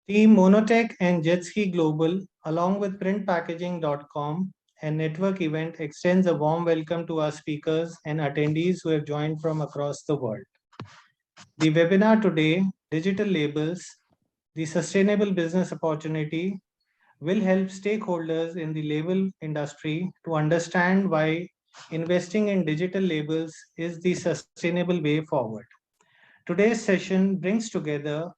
Team Monotech and Jetski Global, along with printpackaging.com and Network Event, extends a warm welcome to our speakers and attendees who have joined from across the world. The webinar today, Digital Labels, the Sustainable Business Opportunity, will help stakeholders in the label industry to understand why investing in digital labels is the sustainable way forward. Today's session brings together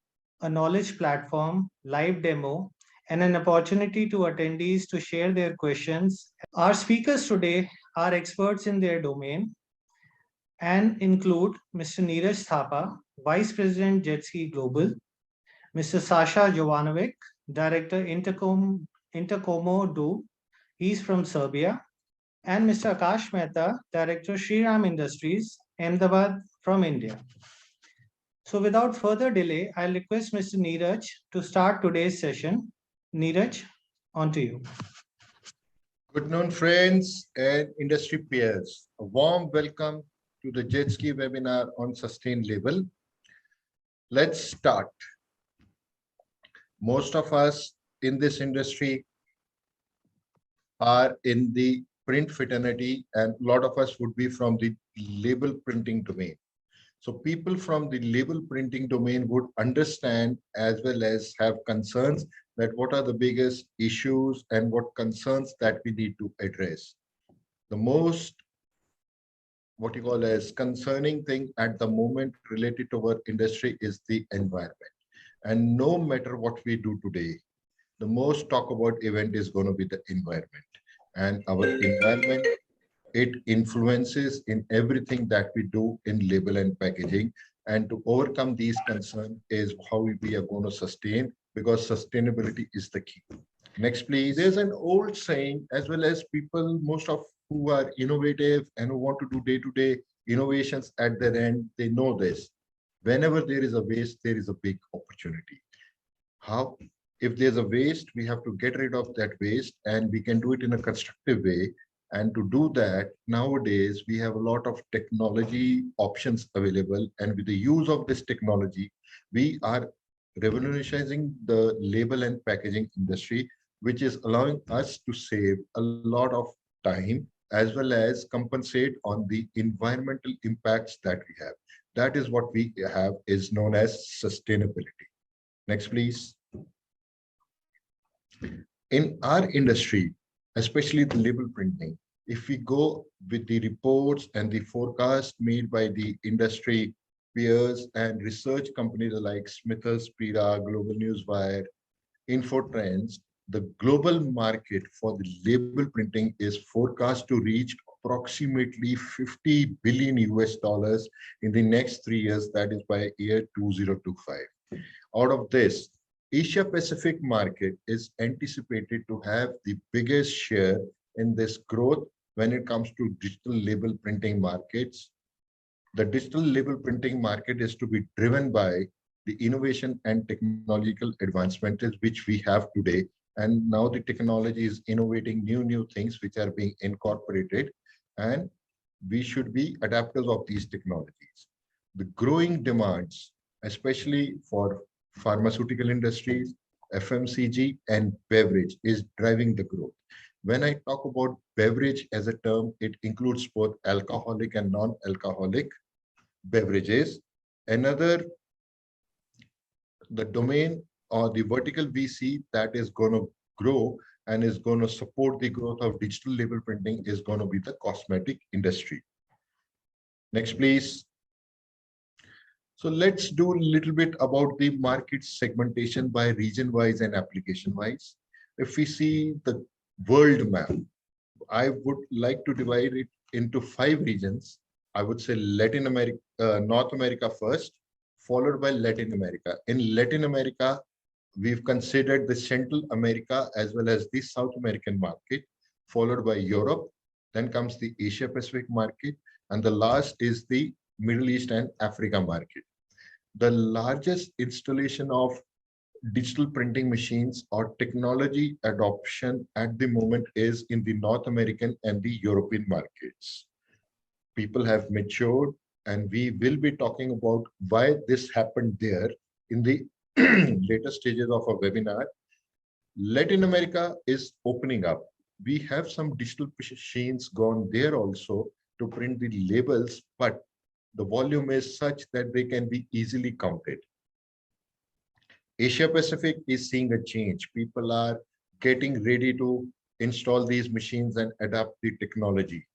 a knowledge platform, live demo, and an opportunity to attendees to share their questions. Our speakers today are experts in their domain and include Mr. 𝐕𝐄𝐈 Thapa, Vice President Jetski Global, Mr. Sasha Jovanovic, Director Intercomo Do, he's from Serbia, and Mr. Akash Mehta, Director Shriram Industries, Ahmedabad from India. So without further delay, I'll request Mr. 𝐕𝐄𝐈 to start today's session. 𝐕𝐄𝐈, on to you. Good noon, friends and industry peers. A warm welcome to the Jetski webinar on Sustain Label. Let's start. Most of us in this industry are in the print fraternity, and a lot of us would be from the label printing domain. So people from the label printing domain would understand as well as have concerns that what are the biggest issues and what concerns that we need to address. The most, what you call as concerning thing at the moment related to our industry is the environment. And no matter what we do today, the most talk about event is going to be the environment. And our environment, it influences in everything that we do in label and packaging. And to overcome these concerns is how we are going to sustain, because sustainability is the key. Next, please. There's an old saying, as well as people, most of who are innovative and who want to do day-to-day innovations at their end, they know this. Whenever there is a waste, there is a big opportunity. How? If there's a waste, we have to get rid of that waste, and we can do it in a constructive way. And to do that, nowadays, we have a lot of technology options available. And with the use of this technology, we are revolutionizing the label and packaging industry, which is allowing us to save a lot of time as well as compensate on the environmental impacts that we have. That is what we have is known as sustainability. Next, please. In our industry, especially the label printing, if we go with the reports and the forecast made by the industry peers and research companies like Smithers Pira, Global Newswire, Infotrends, the global market for the label printing is forecast to reach approximately $50 billion in the next 3 years, that is by year 2025. Out of this, Asia Pacific market is anticipated to have the biggest share in this growth when it comes to digital label printing markets. The digital label printing market is to be driven by the innovation and technological advancements which we have today. And now the technology is innovating new things which are being incorporated, and we should be adapters of these technologies. The growing demands, especially for pharmaceutical industries, FMCG, and beverage, is driving the growth. When I talk about beverage as a term, it includes both alcoholic and non-alcoholic beverages. Another, the domain or the vertical we see that is going to grow and is going to support the growth of digital label printing is going to be the cosmetic industry. Next, please. So let's do a little bit about the market segmentation by region-wise and application-wise. If we see the world map, I would like to divide it into 5 regions. I would say Latin America, North America first, followed by Latin America. In Latin America, we've considered the Central America as well as the South American market, followed by Europe. Then comes the Asia Pacific market, and the last is the Middle East and Africa market. The largest installation of digital printing machines or technology adoption at the moment is in the North American and the European markets. People have matured, and we will be talking about why this happened there in the later stages of a webinar, Latin America is opening up. We have some digital machines gone there also to print the labels, but the volume is such that they can be easily counted. Asia Pacific is seeing a change. People are getting ready to install these machines and adapt the technology.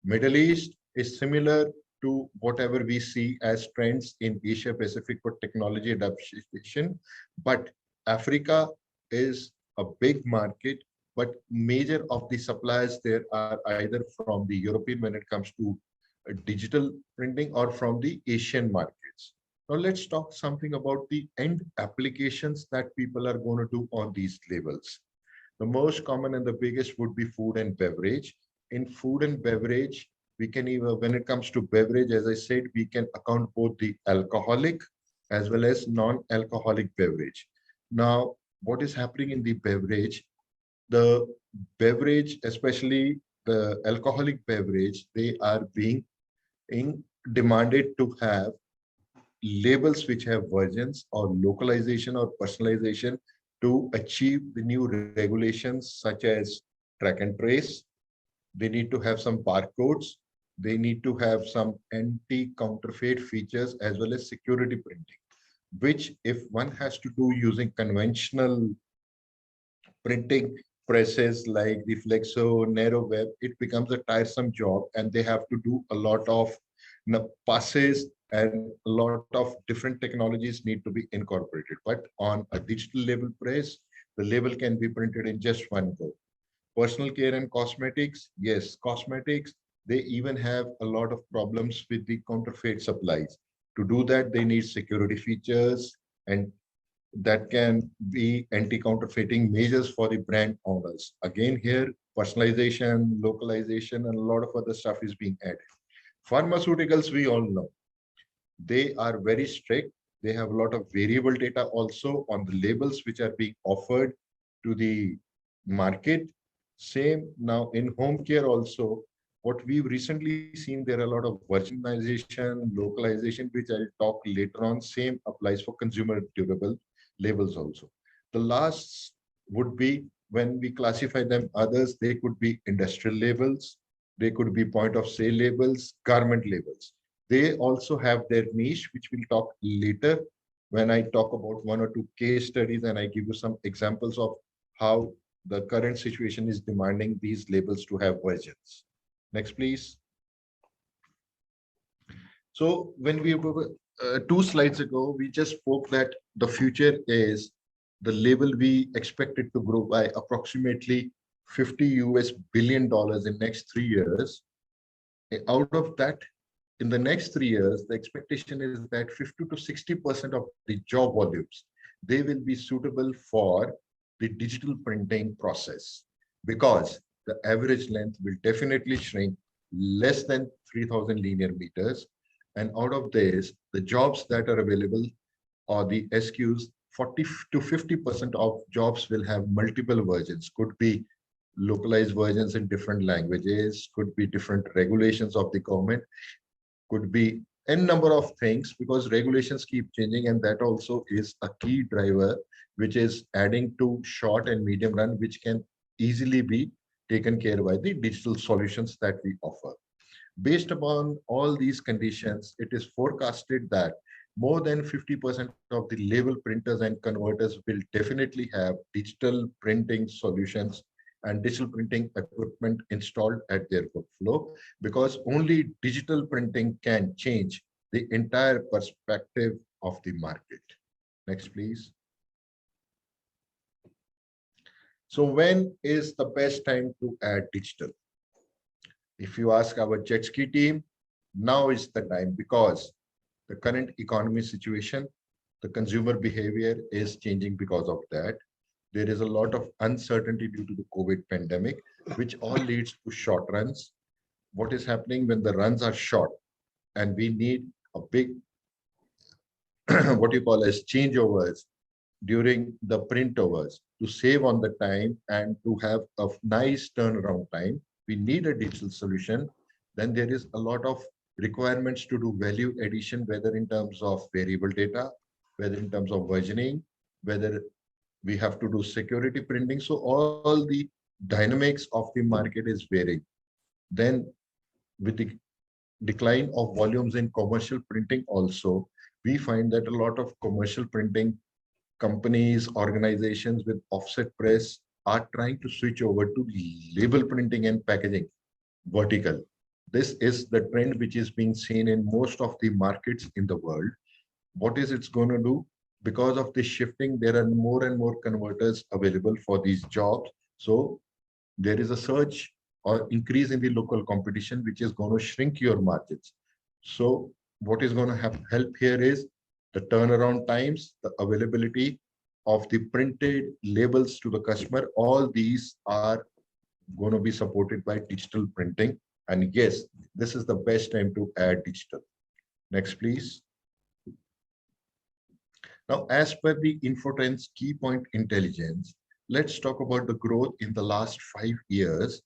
Middle East is similar to whatever we see as trends in Asia Pacific for technology adaptation, but Africa is a big market, but major of the suppliers there are either from the European when it comes to digital printing or from the Asian markets. Now let's talk something about the end applications that people are going to do on these labels. The most common and the biggest would be food and beverage. In food and beverage, we can even, when it comes to beverage, as I said, we can account both the alcoholic as well as non-alcoholic beverage. Now, what is happening in the beverage? The beverage, especially the alcoholic beverage, they are being demanded to have labels which have versions or localization or personalization to achieve the new regulations such as track and trace. They need to have some barcodes. They need to have some anti-counterfeit features as well as security printing, which if one has to do using conventional printing presses like the Flexo, Narrow Web, it becomes a tiresome job and they have to do a lot of passes and a lot of different technologies need to be incorporated. But on a digital label press, the label can be printed in just one go. Personal care and cosmetics, yes, cosmetics, they even have a lot of problems with the counterfeit supplies. To do that, they need security features and that can be anti-counterfeiting measures for the brand owners. Again, here, personalization, localization, and a lot of other stuff is being added. Pharmaceuticals, we all know, they are very strict. They have a lot of variable data also on the labels which are being offered to the market. Same now in home care also, what we've recently seen, there are a lot of versionization, localization, which I'll talk later on. Same applies for consumer durable labels also. The last would be when we classify them others, they could be industrial labels, they could be point of sale labels, garment labels. They also have their niche, which we'll talk later when I talk about one or two case studies and I give you some examples of how the current situation is demanding these labels to have versions. Next, please. So when we were 2 slides ago, we just spoke that the future is the label we expect it to grow by approximately $50 billion in next 3 years. Out of that, in the next 3 years, the expectation is that 50 to 60% of the job volumes, they will be suitable for the digital printing process because the average length will definitely shrink less than 3000 linear meters. And out of this, the jobs that are available or the SQs, 40 to 50% of jobs will have multiple versions, could be localized versions in different languages, could be different regulations of the government, could be n number of things because regulations keep changing and that also is a key driver which is adding to short and medium run which can easily be taken care by the digital solutions that we offer. Based upon all these conditions, it is forecasted that more than 50% of the label printers and converters will definitely have digital printing solutions and digital printing equipment installed at their workflow because only digital printing can change the entire perspective of the market. Next, please. So when is the best time to add digital? If you ask our jet ski team, now is the time because the current economy situation, the consumer behavior is changing because of that. There is a lot of uncertainty due to the COVID pandemic, which all leads to short runs. What is happening when the runs are short and we need a big, what you call as changeovers during the print overs to save on the time and to have a nice turnaround time, we need a digital solution. Then there is a lot of requirements to do value addition, whether in terms of variable data, whether in terms of versioning, whether we have to do security printing. So all the dynamics of the market is varying. Then with the decline of volumes in commercial printing also, we find that a lot of commercial printing companies, organizations with offset press are trying to switch over to label printing and packaging vertical. This is the trend which is being seen in most of the markets in the world. What is it's going to do? Because of this shifting, there are more and more converters available for these jobs. So there is a surge or increase in the local competition, which is going to shrink your margins. So what is going to help here is the turnaround times, the availability of the printed labels to the customer. All these are going to be supported by digital printing. And yes, this is the best time to add digital. Next, please. Now, as per the Infotrends key point intelligence, let's talk about the growth in the last 5 years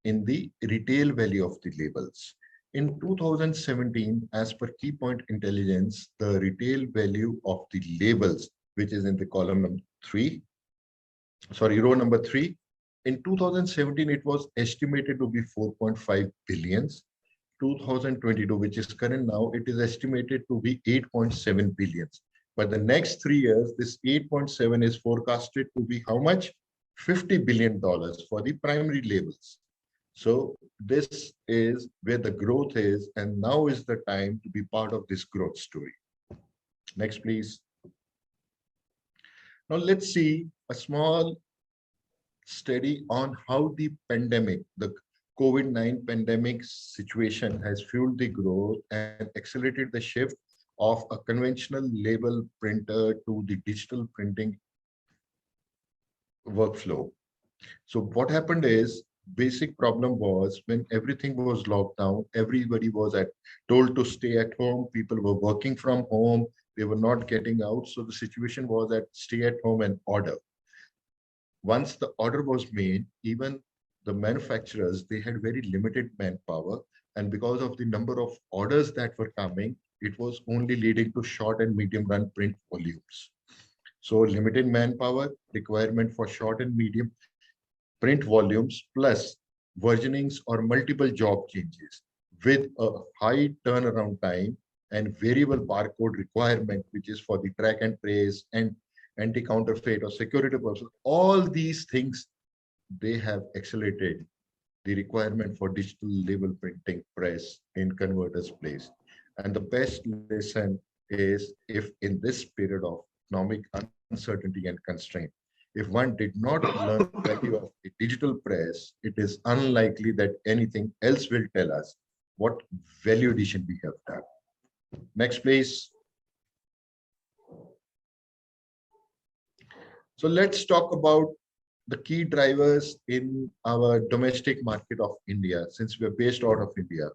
in the retail value of the labels. In 2017, as per key point intelligence, the retail value of the labels, which is in the column number 3, row number 3, in 2017, it was estimated to be 4.5 billions. 2022, which is current now, it is estimated to be 8.7 billions. But the next 3 years, this 8.7 is forecasted to be how much? $50 billion for the primary labels. So this is where the growth is, and now is the time to be part of this growth story. Next, please. Now let's see a small study on how the pandemic, the COVID-19 pandemic situation has fueled the growth and accelerated the shift of a conventional label printer to the digital printing workflow. So what happened is, basic problem was when everything was locked down, everybody was told to stay at home, people were working from home, they were not getting out. So the situation was that stay at home and order. Once the order was made, even the manufacturers, they had very limited manpower. And because of the number of orders that were coming, it was only leading to short and medium run print volumes. So limited manpower, requirement for short and medium print volumes, plus versionings or multiple job changes with a high turnaround time and variable barcode requirement, which is for the track and trace and anti-counterfeit or security purposes. All these things, they have accelerated the requirement for digital label printing press in converters place. And the best lesson is, if in this period of economic uncertainty and constraint, if one did not learn the value of a digital press, it is unlikely that anything else will tell us what value addition we have done. Next, please. So let's talk about the key drivers in our domestic market of India, since we're based out of India.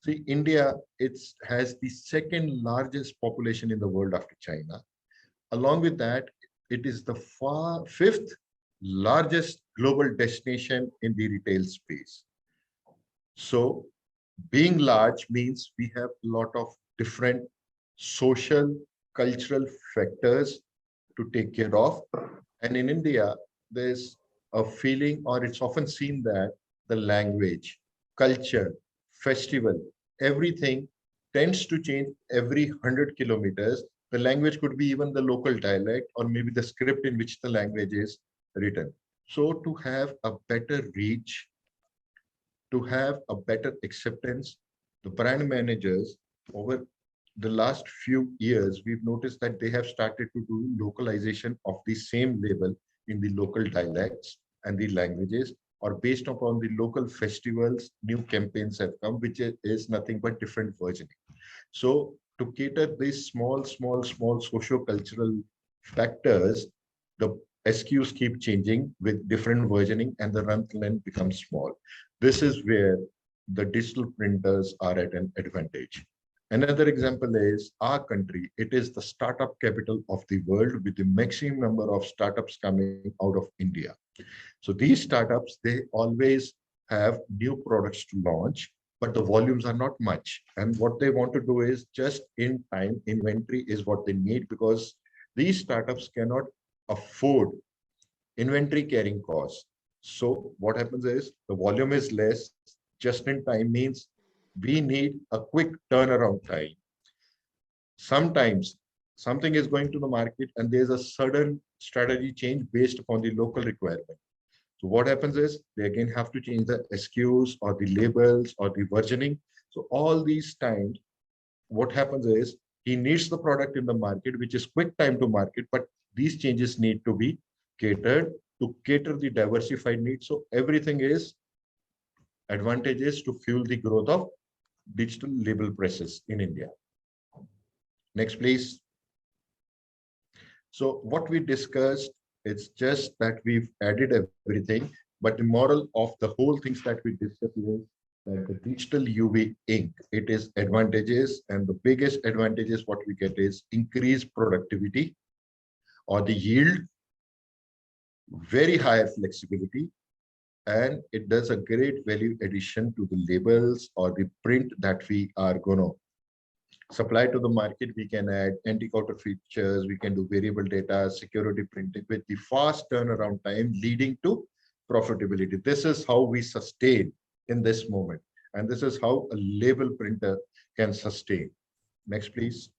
See, India, has the second largest population in the world after China. Along with that, it is the fifth largest global destination in the retail space. So being large means we have a lot of different social, cultural factors to take care of. And in India, there's a feeling, or it's often seen that the language, culture, festival, everything tends to change every 100 kilometers. The language could be even the local dialect or maybe the script in which the language is written. So to have a better reach, to have a better acceptance, the brand managers over the last few years, we've noticed that they have started to do localization of the same label in the local dialects and the languages, or based upon the local festivals, new campaigns have come, which is nothing but different versioning. So to cater these small socio-cultural factors, the SKUs keep changing with different versioning and the run length becomes small. This is where the digital printers are at an advantage. Another example is our country. It is the startup capital of the world, with the maximum number of startups coming out of India. So these startups, they always have new products to launch. but the volumes are not much. And what they want to do is just in time inventory is what they need, because these startups cannot afford inventory carrying costs. So what happens is the volume is less, just in time means we need a quick turnaround time. Sometimes something is going to the market and there's a sudden strategy change based upon the local requirement. So what happens is they again have to change the SKUs or the labels or the versioning. So all these times, what happens is he needs the product in the market, which is quick time to market, but these changes need to be catered to cater the diversified needs. So everything is advantages to fuel the growth of digital label presses in India. Next, please. So what we discussed, it's just that we've added everything, but the moral of the whole things that we discussed is that the digital UV ink, it is advantages, and the biggest advantages what we get is increased productivity or the yield, very higher flexibility, and it does a great value addition to the labels or the print that we are going to supply to the market. We can add anti-counter features, we can do variable data, security printing with the fast turnaround time leading to profitability. This is how we sustain in this moment. And this is how a label printer can sustain. Next, please.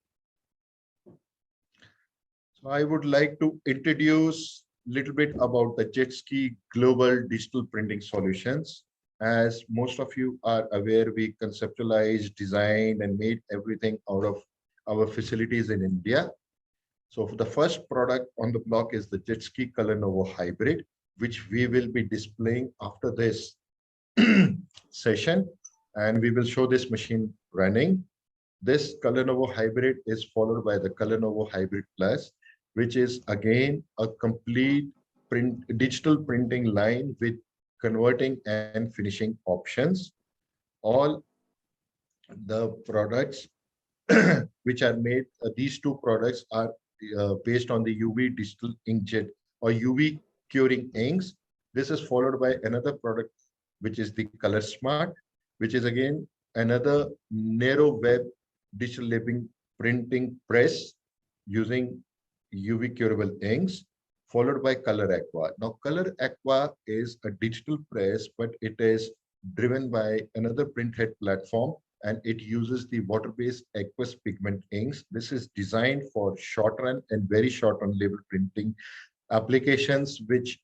So I would like to introduce a little bit about the 𝐉𝐄𝐈 Global Digital Printing Solutions. As most of you are aware, we conceptualized, designed, and made everything out of our facilities in India. So for the first product on the block is the 𝐉𝐄𝐈 𝐂𝐈 Hybrid, which we will be displaying after this session, and we will show this machine running. This 𝐂𝐈 Hybrid is followed by the 𝐂𝐈 Hybrid Plus, which is again a complete digital printing line with converting and finishing options. All the products which are made, these two products are based on the UV digital inkjet or UV curing inks. This is followed by another product, which is the Color Smart, which is again another narrow web digital labeling printing press using UV curable inks, followed by Color Aqua. Now, Color Aqua is a digital press, but it is driven by another printhead platform, and it uses the water-based aqueous pigment inks. This is designed for short run and very short run label printing applications, which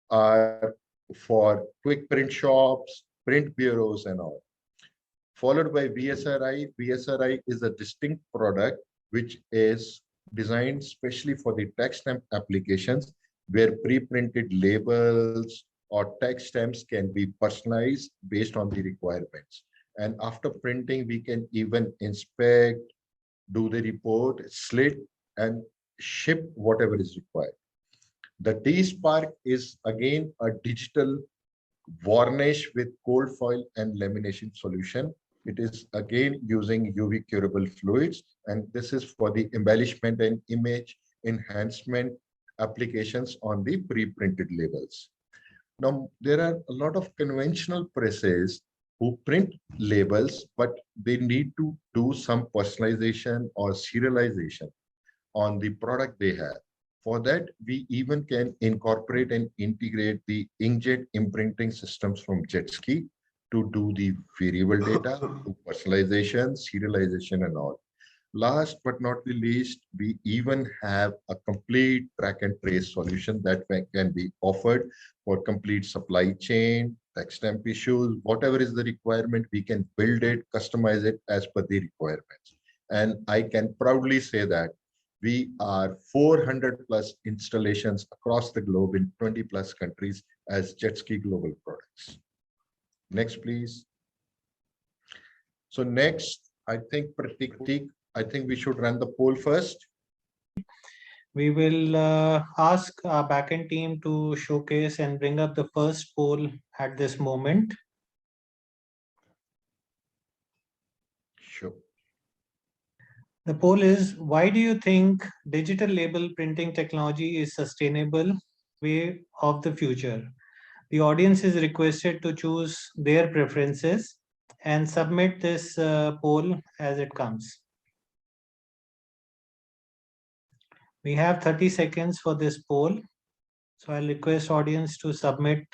are for quick print shops, print bureaus, and all. Followed by VSRI. VSRI is a distinct product which is designed specially for the text stamp applications, where pre-printed labels or text stamps can be personalized based on the requirements. And after printing, we can even inspect, do the report, slit, and ship whatever is required. The T-Spark is again a digital varnish with cold foil and lamination solution. It is again using UV curable fluids, and this is for the embellishment and image enhancement applications on the pre-printed labels. Now, there are a lot of conventional presses who print labels, but they need to do some personalization or serialization on the product they have. For that, we even can incorporate and integrate the inkjet imprinting systems from 𝐉𝐄𝐈 to do the variable data, to personalization, serialization, and all. Last but not the least, we even have a complete track and trace solution that can be offered for complete supply chain, text stamp issues, whatever is the requirement, we can build it, customize it as per the requirements. And I can proudly say that we are 400 plus installations across the globe in 20 plus countries as 𝐉𝐄𝐈 Global Products. Next, please. So next, I think Pratik, I think we should run the poll first. We will ask our backend team to showcase and bring up the first poll at this moment. Sure. The poll is, why do you think digital label printing technology is sustainable way of the future? The audience is requested to choose their preferences, and submit this poll as it comes. We have 30 seconds for this poll. So I'll request audience to submit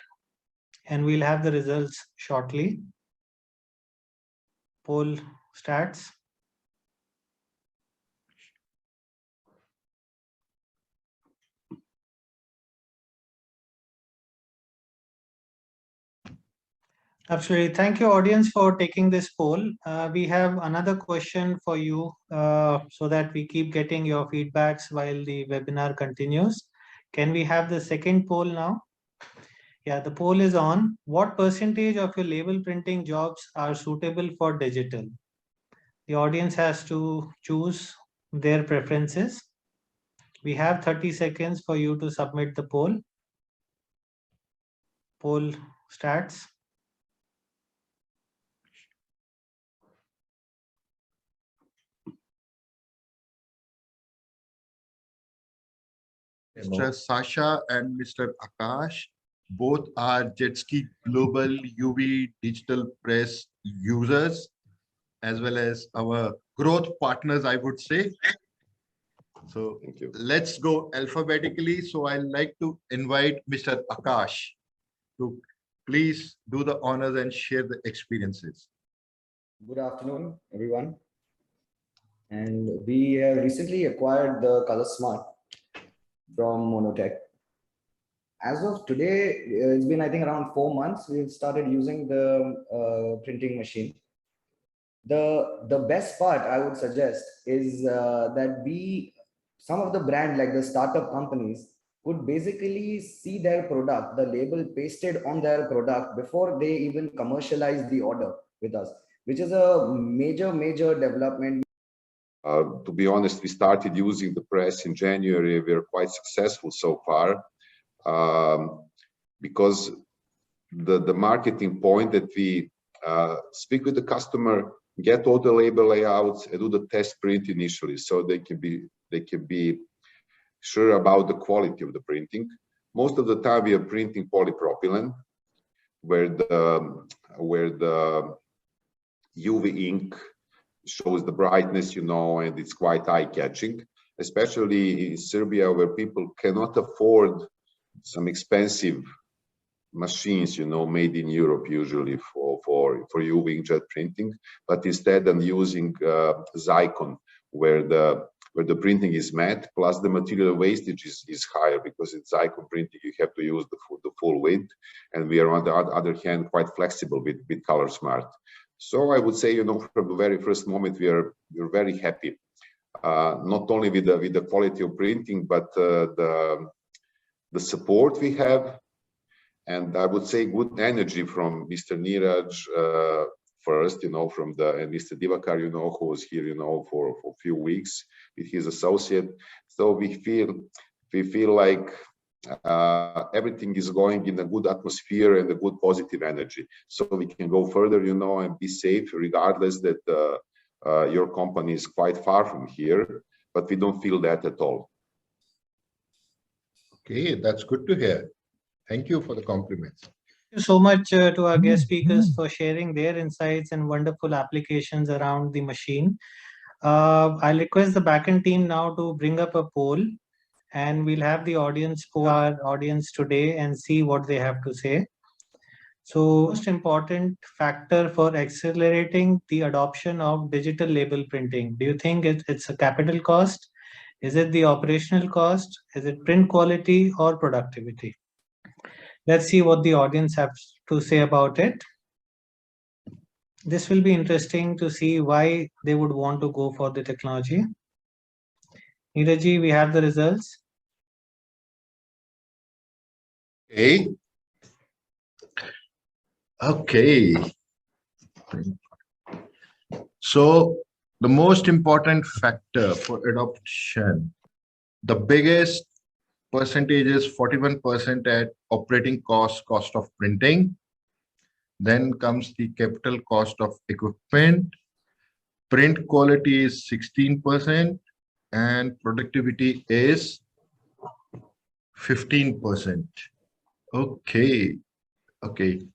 and we'll have the results shortly. Poll starts. Absolutely. Thank you, audience, for taking this poll. We have another question for you so that we keep getting your feedbacks while the webinar continues. Can we have the second poll now? Yeah, the poll is on. What percentage of your label printing jobs are suitable for digital? The audience has to choose their preferences. We have 30 seconds for you to submit the poll. Poll starts. Mr. Sasha and Mr. Akash, both are Jetski Global UV digital press users, as well as our growth partners, I would say. So let's go alphabetically. So I'd like to invite Mr. Akash to please do the honors and share the experiences. Good afternoon, everyone. And we have recently acquired the Color Smart from Monotech. As of today, it's been, I think, around 4 months. We've started using the printing machine. The best part I would suggest is that some of the brand, like the startup companies, would basically see their product, the label pasted on their product before they even commercialize the order with us, which is a major development. To be honest, we started using the press in January. We're quite successful so far because the marketing point that we speak with the customer, get all the label layouts and do the test print initially, so they can be sure about the quality of the printing. Most of the time we are printing polypropylene, where the UV ink shows the brightness, and it's quite eye-catching, especially in Serbia, where people cannot afford some expensive machines, made in Europe usually for UV inkjet printing, but instead I'm using Zycon, where the printing is matte, plus the material wastage is higher, because in Zycon printing you have to use the full width, and we are on the other hand quite flexible with Color Smart. So I would say, from the very first moment, we're very happy, not only with the quality of printing, but the support we have, and I would say good energy from Mr. Niraj first, and Mr. Divakar, who was here, for a few weeks with his associate. So we feel like everything is going in a good atmosphere and a good positive energy, so we can go further, and be safe, regardless that your company is quite far from here, but we don't feel that at all. Okay, that's good to hear. Thank you for the compliments. Thank you so much to our guest speakers for sharing their insights and wonderful applications around the machine. I'll request the backend team now to bring up a poll, and we'll have the audience poll our audience today and see what they have to say. So, most important factor for accelerating the adoption of digital label printing, do you think it's a capital cost? Is it the operational cost? Is it print quality or productivity? Let's see what the audience have to say about it. This will be interesting to see why they would want to go for the technology. Neeraj, we have the results. Okay. So the most important factor for adoption, the biggest percentage is 41% at operating cost of printing. Then comes the capital cost of equipment. Print quality is 16% and productivity is 15%. Okay.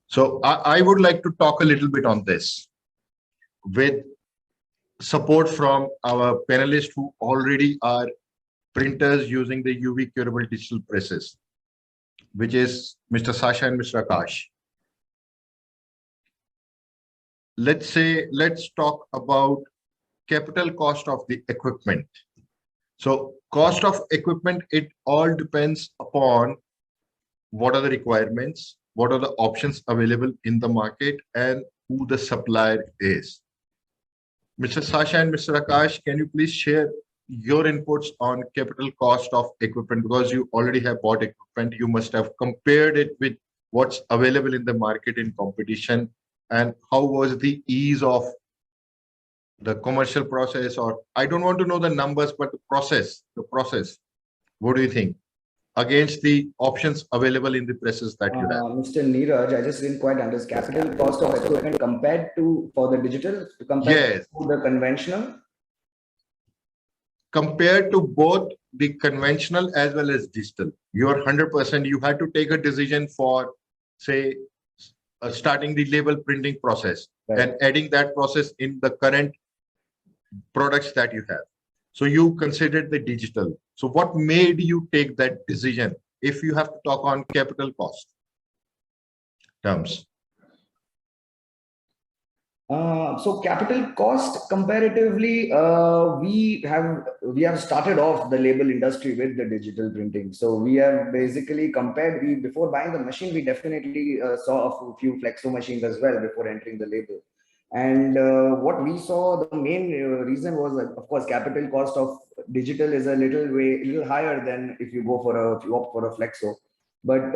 So I would like to talk a little bit on this. with support from our panelists who already are printers using the UV curable digital presses, which is Mr. Sasha and Mr. Akash. Let's talk about capital cost of the equipment. So cost of equipment, it all depends upon what are the requirements, what are the options available in the market, and who the supplier is. Mr. Sasha and Mr. Akash, can you please share your inputs on capital cost of equipment? Because you already have bought equipment, you must have compared it with what's available in the market in competition, and how was the ease of the commercial process, or I don't want to know the numbers, but the process. What do you think against the options available in the presses that you have? Mr. Neeraj, I just didn't quite understand. Capital cost of equipment compared to for the digital, compared to the conventional? Compared to both the conventional as well as digital, you are 100%. You had to take a decision for, say, starting the label printing process, right, and adding that process in the current products that you have. So you considered the digital. So what made you take that decision if you have to talk on capital cost terms? So capital cost comparatively, we have started off the label industry with the digital printing. So we have basically compared. Before buying the machine, we definitely saw a few flexo machines as well before entering the label. And what we saw, the main reason was, of course, capital cost of digital is a little higher than if you opt for a flexo. But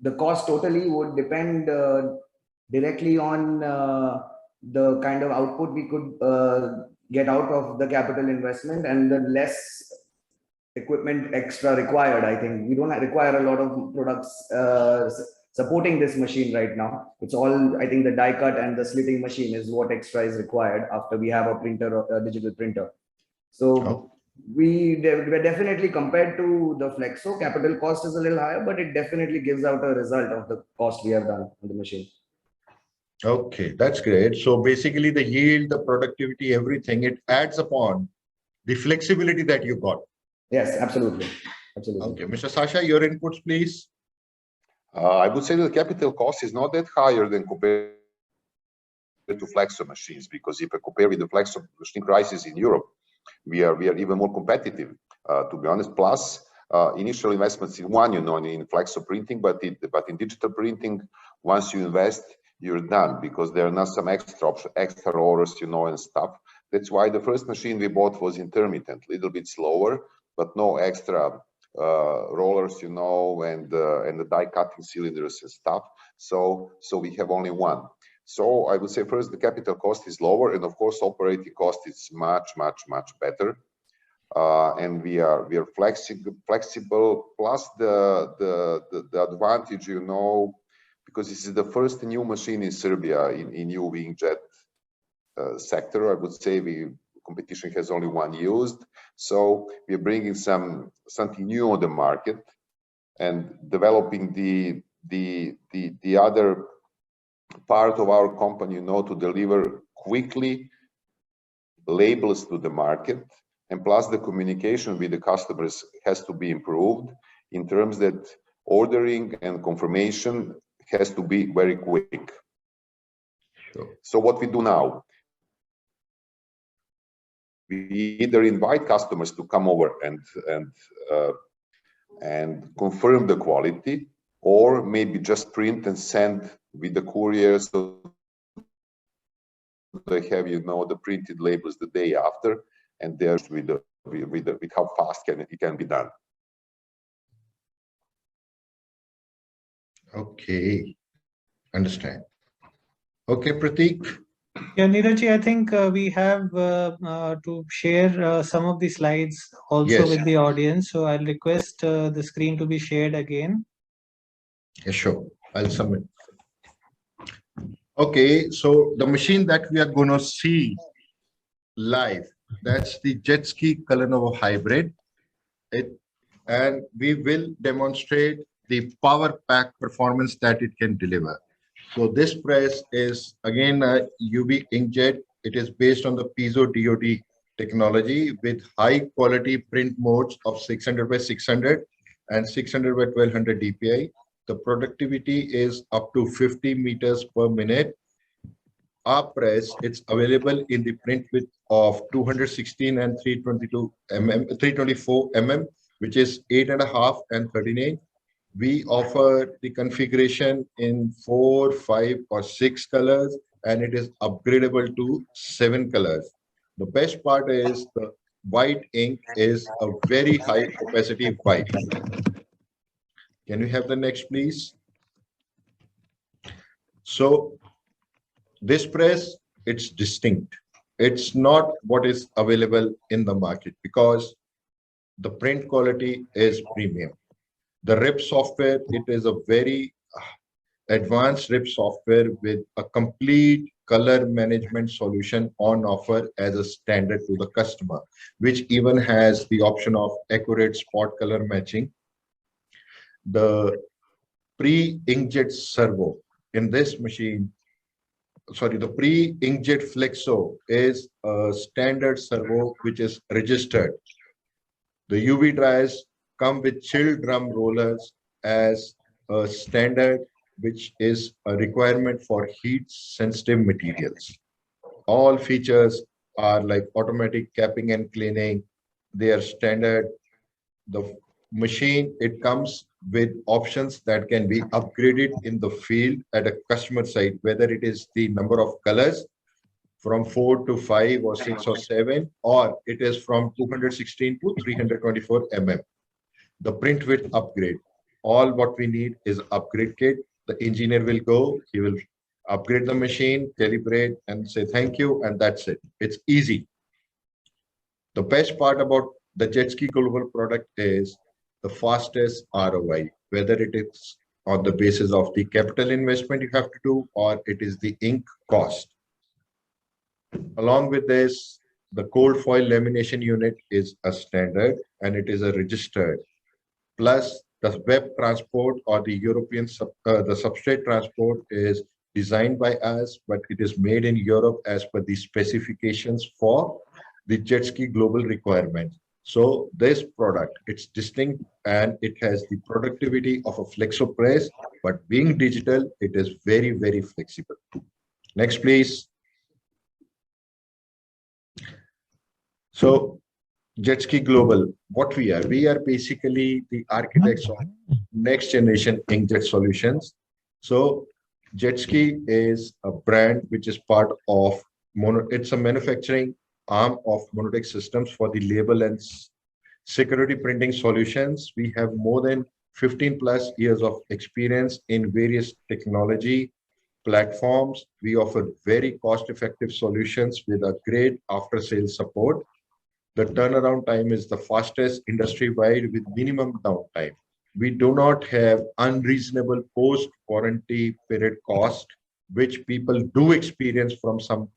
the cost totally would depend directly on the kind of output we could get out of the capital investment, and the less equipment extra required. I think we don't require a lot of products supporting this machine right now. It's all, I think, the die cut and the slitting machine is what extra is required after we have a printer, a digital printer. So we definitely, compared to the flexo, capital cost is a little higher, but it definitely gives out a result of the cost we have done on the machine. Okay, that's great. So basically the yield, the productivity, everything, it adds upon the flexibility that you got. Yes, absolutely. Absolutely. Okay, Mr. Sasha, your inputs, please. I would say that the capital cost is not that higher than compared to flexo machines, because if I compare with the flexo machine prices in Europe, we are even more competitive, to be honest. Plus, initial investments in in flexo printing, but in digital printing, once you invest, you're done, because there are not some extra orders, and stuff. That's why the first machine we bought was intermittent, a little bit slower, but no extra rollers, and the die cutting cylinders and stuff. So we have only one. So I would say first the capital cost is lower, and of course operating cost is much better. And we are flexible. Plus the advantage, because this is the first new machine in Serbia in UV inkjet sector. I would say competition has only one used, so we're bringing something new on the market and developing the other part of our company, to deliver quickly labels to the market, and plus the communication with the customers has to be improved in terms that ordering and confirmation has to be very quick. Sure. So what we do now, we either invite customers to come over and confirm the quality, or maybe just print and send with the courier, so they have the printed labels the day after, and there's with how fast it can be done. Okay, understand. Okay, Prateek. Yeah, Neeraj, I think we have to share some of the slides also with the audience. So I'll request the screen to be shared again. Yeah, sure. I'll submit. Okay, so the machine that we are going to see live, that's the 𝐉𝐄𝐈 hybrid. And we will demonstrate the power pack performance that it can deliver. So this press is again a UV inkjet. It is based on the piezo DOD technology with high quality print modes of 600 by 600 and 600 by 1200 DPI. The productivity is up to 50 meters per minute. Our press, it's available in the print width of 216 and 322 mm, 324 mm, which is 8.5 and 39. We offer the configuration in 4, 5, or 6 colors, and it is upgradable to 7 colors. The best part is the white ink is a very high opacity white. Can we have the next, please? So this press, it's distinct. It's not what is available in the market because the print quality is premium. The RIP software, it is a very advanced RIP software with a complete color management solution on offer as a standard to the customer, which even has the option of accurate spot color matching. The pre-inkjet servo in this machine, the pre-inkjet flexo is a standard servo which is registered. The UV dryers come with chill drum rollers as a standard, which is a requirement for heat sensitive materials. All features are like automatic capping and cleaning. They are standard. The machine, it comes with options that can be upgraded in the field at a customer site, whether it is the number of colors from 4 to 5 or 6 or 7, or it is from 216 to 324 mm. The print width upgrade. All what we need is upgrade kit. The engineer will go, he will upgrade the machine, calibrate, and say thank you, and that's it. It's easy. The best part about the Jet Ski Global product is the fastest ROI, whether it is on the basis of the capital investment you have to do, or it is the ink cost. Along with this, the cold foil lamination unit is a standard and it is a registered. Plus, the web transport or the the substrate transport is designed by us, but it is made in Europe as per the specifications for the Jet Ski Global requirements. So this product, it's distinct and it has the productivity of a flexo press, but being digital, it is very, very flexible. Next, please. So Jet Ski Global, what we are basically the architects of next generation inkjet solutions. So Jet Ski is a brand which is part of it's a manufacturing arm of Monotech Systems for the label and security printing solutions. We have more than 15 plus years of experience in various technology platforms. We offer very cost-effective solutions with a great after-sales support. The turnaround time is the fastest industry-wide with minimum downtime. We do not have unreasonable post-warranty period cost, which people do experience from some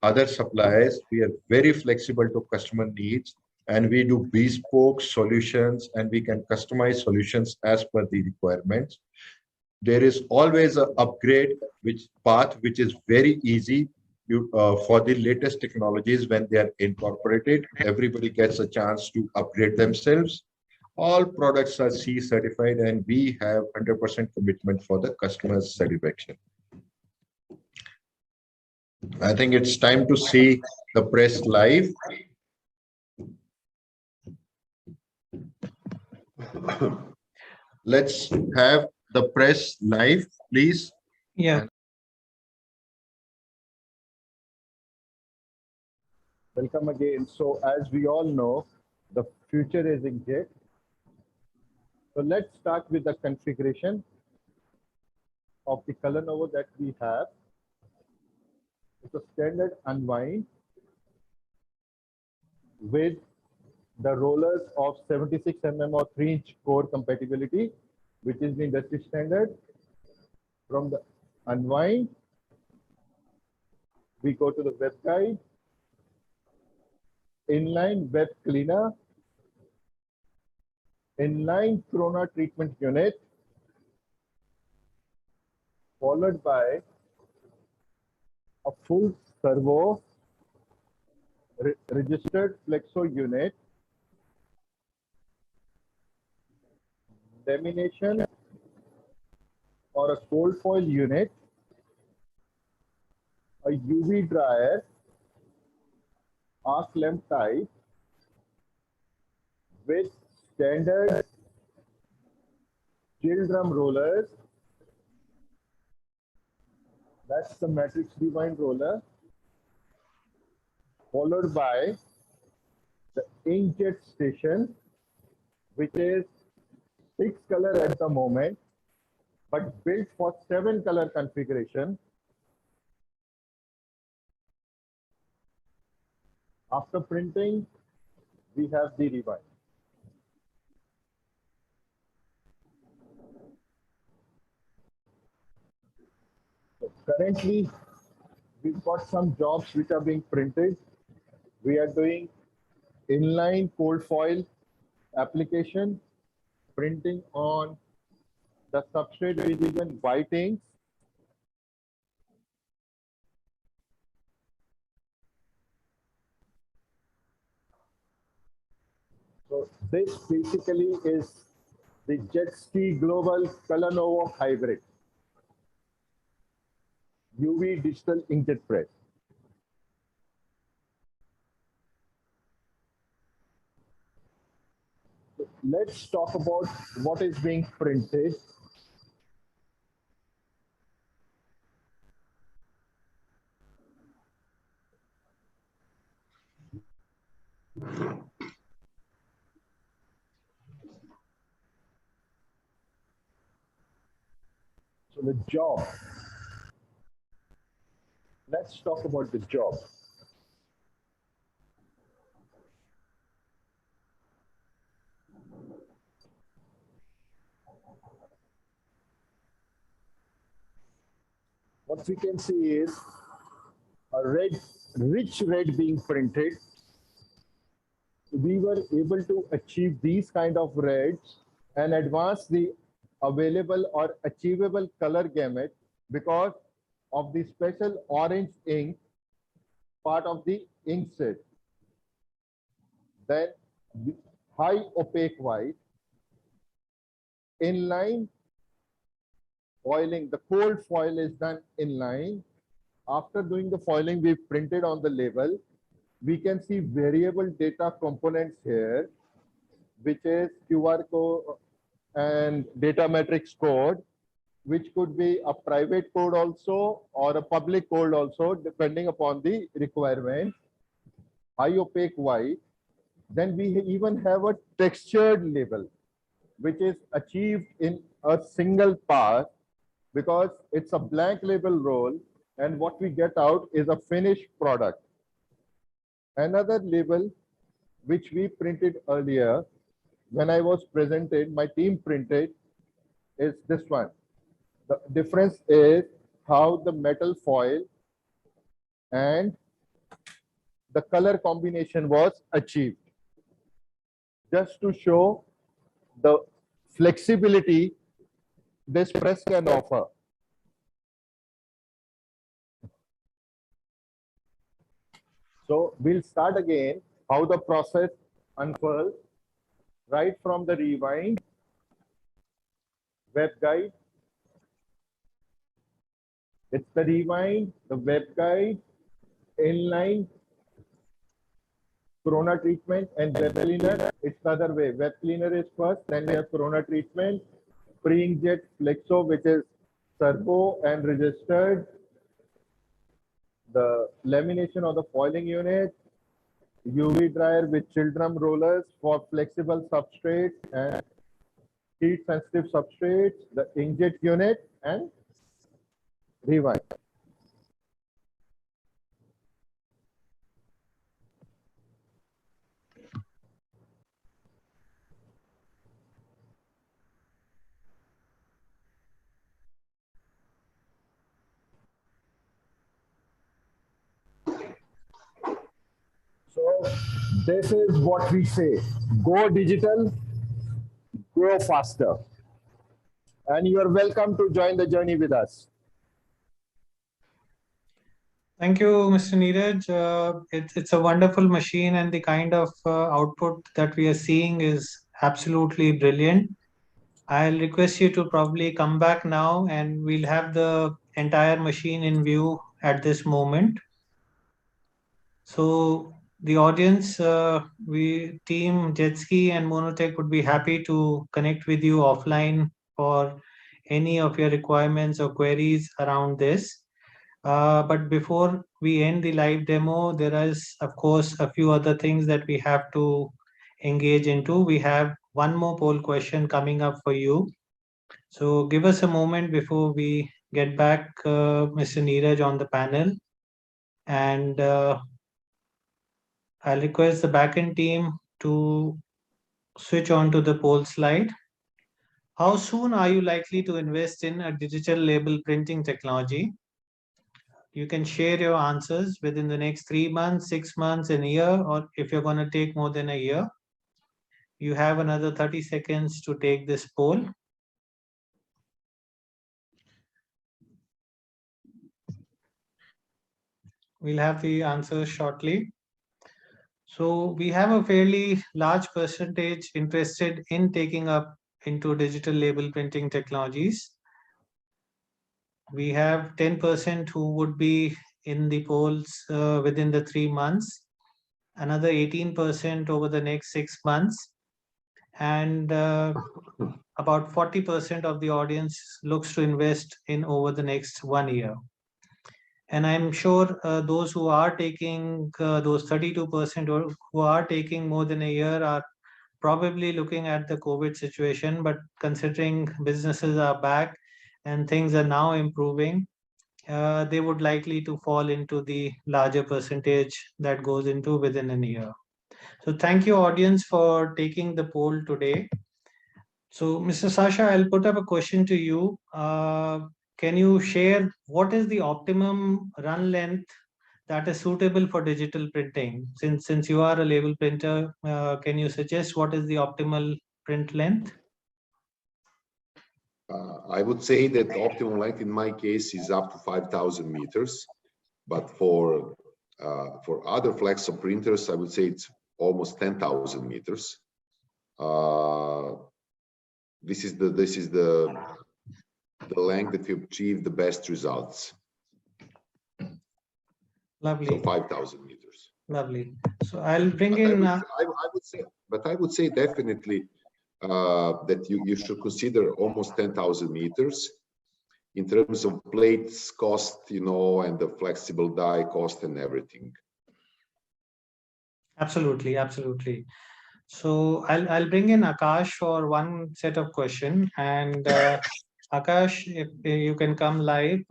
other suppliers. We are very flexible to customer needs, and we do bespoke solutions, and we can customize solutions as per the requirements. There is always an upgrade path which is very easy. For the latest technologies, when they are incorporated, everybody gets a chance to upgrade themselves. All products are CE certified, and we have 100% commitment for the customer's satisfaction. I think it's time to see the press live. Let's have the press live, please. Yeah. Welcome again. So as we all know, the future is inkjet. So let's start with the configuration of the color Novo that we have. It's a standard unwind with the rollers of 76 mm or 3-inch core compatibility, which is the industry standard. From the unwind, we go to the web guide, inline web cleaner, inline corona treatment unit, followed by a full servo registered flexo unit, lamination or a cold foil unit, a UV dryer, arc lamp type with standard chill drum rollers. That's the matrix rewind roller, followed by the inkjet station, which is 6 color at the moment, but built for 7 color configuration. After printing, we have the rewind. So currently, we've got some jobs which are being printed. We are doing inline cold foil application, printing on the substrate which is in white inks. So this basically is the Jet Ski Global 𝐂𝐈 hybrid UV digital inkjet press. So let's talk about what is being printed. So the job. Let's talk about the job. What we can see is a rich red being printed. We were able to achieve these kind of reds and advance the available or achievable color gamut because of the special orange ink part of the ink set. Then the high opaque white, inline foiling, the cold foil is done inline. After doing the foiling, we printed on the label. We can see variable data components here, which is QR code and data matrix code, which could be a private code also or a public code also, depending upon the requirement. High opaque white. Then we even have a textured label, which is achieved in a single pass because it's a blank label roll, and what we get out is a finished product. Another label which we printed earlier, when I was presented, my team printed, is this one. The difference is how the metal foil and the color combination was achieved. Just to show the flexibility this press can offer. So we'll start again how the process unfurls right from the rewind, web guide. It's the rewind, the web guide, inline, corona treatment, and web cleaner. It's the other way. Web cleaner is first, then we have corona treatment, pre-inkjet flexo, which is servo and registered, the lamination of the foiling unit, UV dryer with chill drum rollers for flexible substrates and heat sensitive substrates, the inkjet unit, and rewind. So this is what we say: go digital, grow faster. And you are welcome to join the journey with us. Thank you, Mr. Neeraj. It's a wonderful machine, and the kind of output that we are seeing is absolutely brilliant. I'll request you to probably come back now, and we'll have the entire machine in view at this moment. So the audience, we team Jetski and Monotech would be happy to connect with you offline for any of your requirements or queries around this. But before we end the live demo, there is, of course, a few other things that we have to engage into. We have one more poll question coming up for you. So give us a moment before we get back Mr. Neeraj on the panel. And I'll request the backend team to switch on to the poll slide. How soon are you likely to invest in a digital label printing technology? You can share your answers within the next 3 months, 6 months, and a year, or if you're going to take more than a year. You have another 30 seconds to take this poll. We'll have the answers shortly. So we have a fairly large percentage interested in taking up into digital label printing technologies. We have 10% who would be in the polls within the 3 months, another 18% over the next 6 months, and about 40% of the audience looks to invest in over the next 1 year. And I'm sure those who are taking, those 32% who are taking more than a year are probably looking at the COVID situation, but considering businesses are back and things are now improving, they would likely to fall into the larger percentage that goes into within a year. So thank you, audience, for taking the poll today. So Mr. Sasha, I'll put up a question to you. Can you share what is the optimum run length that is suitable for digital printing? Since you are a label printer, can you suggest what is the optimal print length? I would say that the optimal length in my case is up to 5,000 meters, but for other flexo printers, I would say it's almost 10,000 meters. This is the length that we achieve the best results. Lovely. So 5,000 meters. Lovely. So I'll bring in. I would say definitely that you should consider almost 10,000 meters in terms of plates cost, and the flexible die cost and everything. Absolutely, absolutely. So I'll bring in Akash for one set of question, and Akash, if you can come live.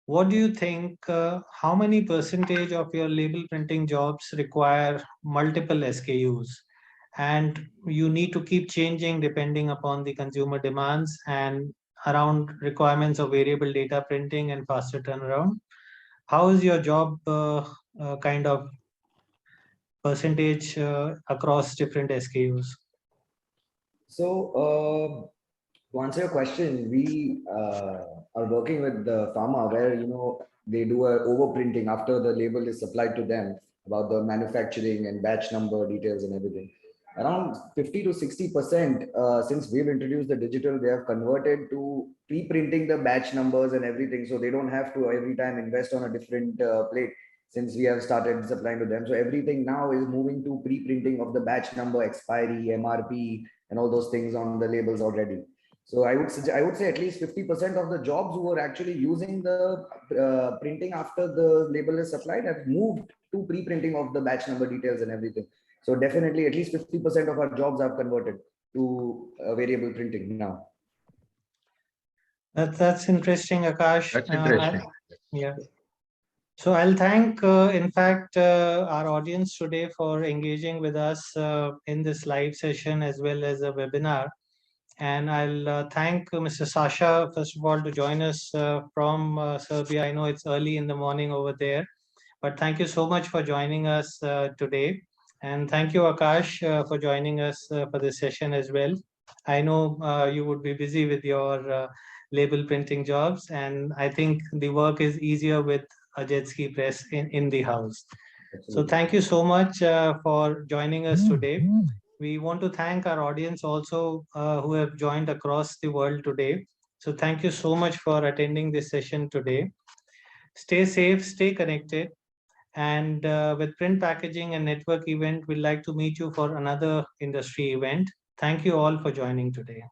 What do you think? How many percentage of your label printing jobs require multiple SKUs? And you need to keep changing depending upon the consumer demands and around requirements of variable data printing and faster turnaround. How is your job kind of percentage across different SKUs? So to answer your question, we are working with the pharma where they do a overprinting after the label is supplied to them about the manufacturing and batch number details and everything. Around 50 to 60%, since we've introduced the digital, they have converted to pre-printing the batch numbers and everything, so they don't have to every time invest on a different plate since we have started supplying to them. So everything now is moving to pre-printing of the batch number, expiry, MRP, and all those things on the labels already. So I would say at least 50% of the jobs who are actually using the printing after the label is supplied have moved to pre-printing of the batch number details and everything. So definitely at least 50% of our jobs have converted to variable printing now. That's interesting, Akash. That's interesting. Yeah. So I'll thank, in fact, our audience today for engaging with us in this live session as well as a webinar. And I'll thank Mr. Sasha, first of all, to join us from Serbia. I know it's early in the morning over there, but thank you so much for joining us today. And thank you, Akash, for joining us for this session as well. I know you would be busy with your label printing jobs, and I think the work is easier with a jet ski press in the house. So Absolutely. thank you so much for joining us today. We want to thank our audience also who have joined across the world today. So thank you so much for attending this session today. Stay safe, stay connected. And with Print Packaging and Network event, we'd like to meet you for another industry event. Thank you all for joining today.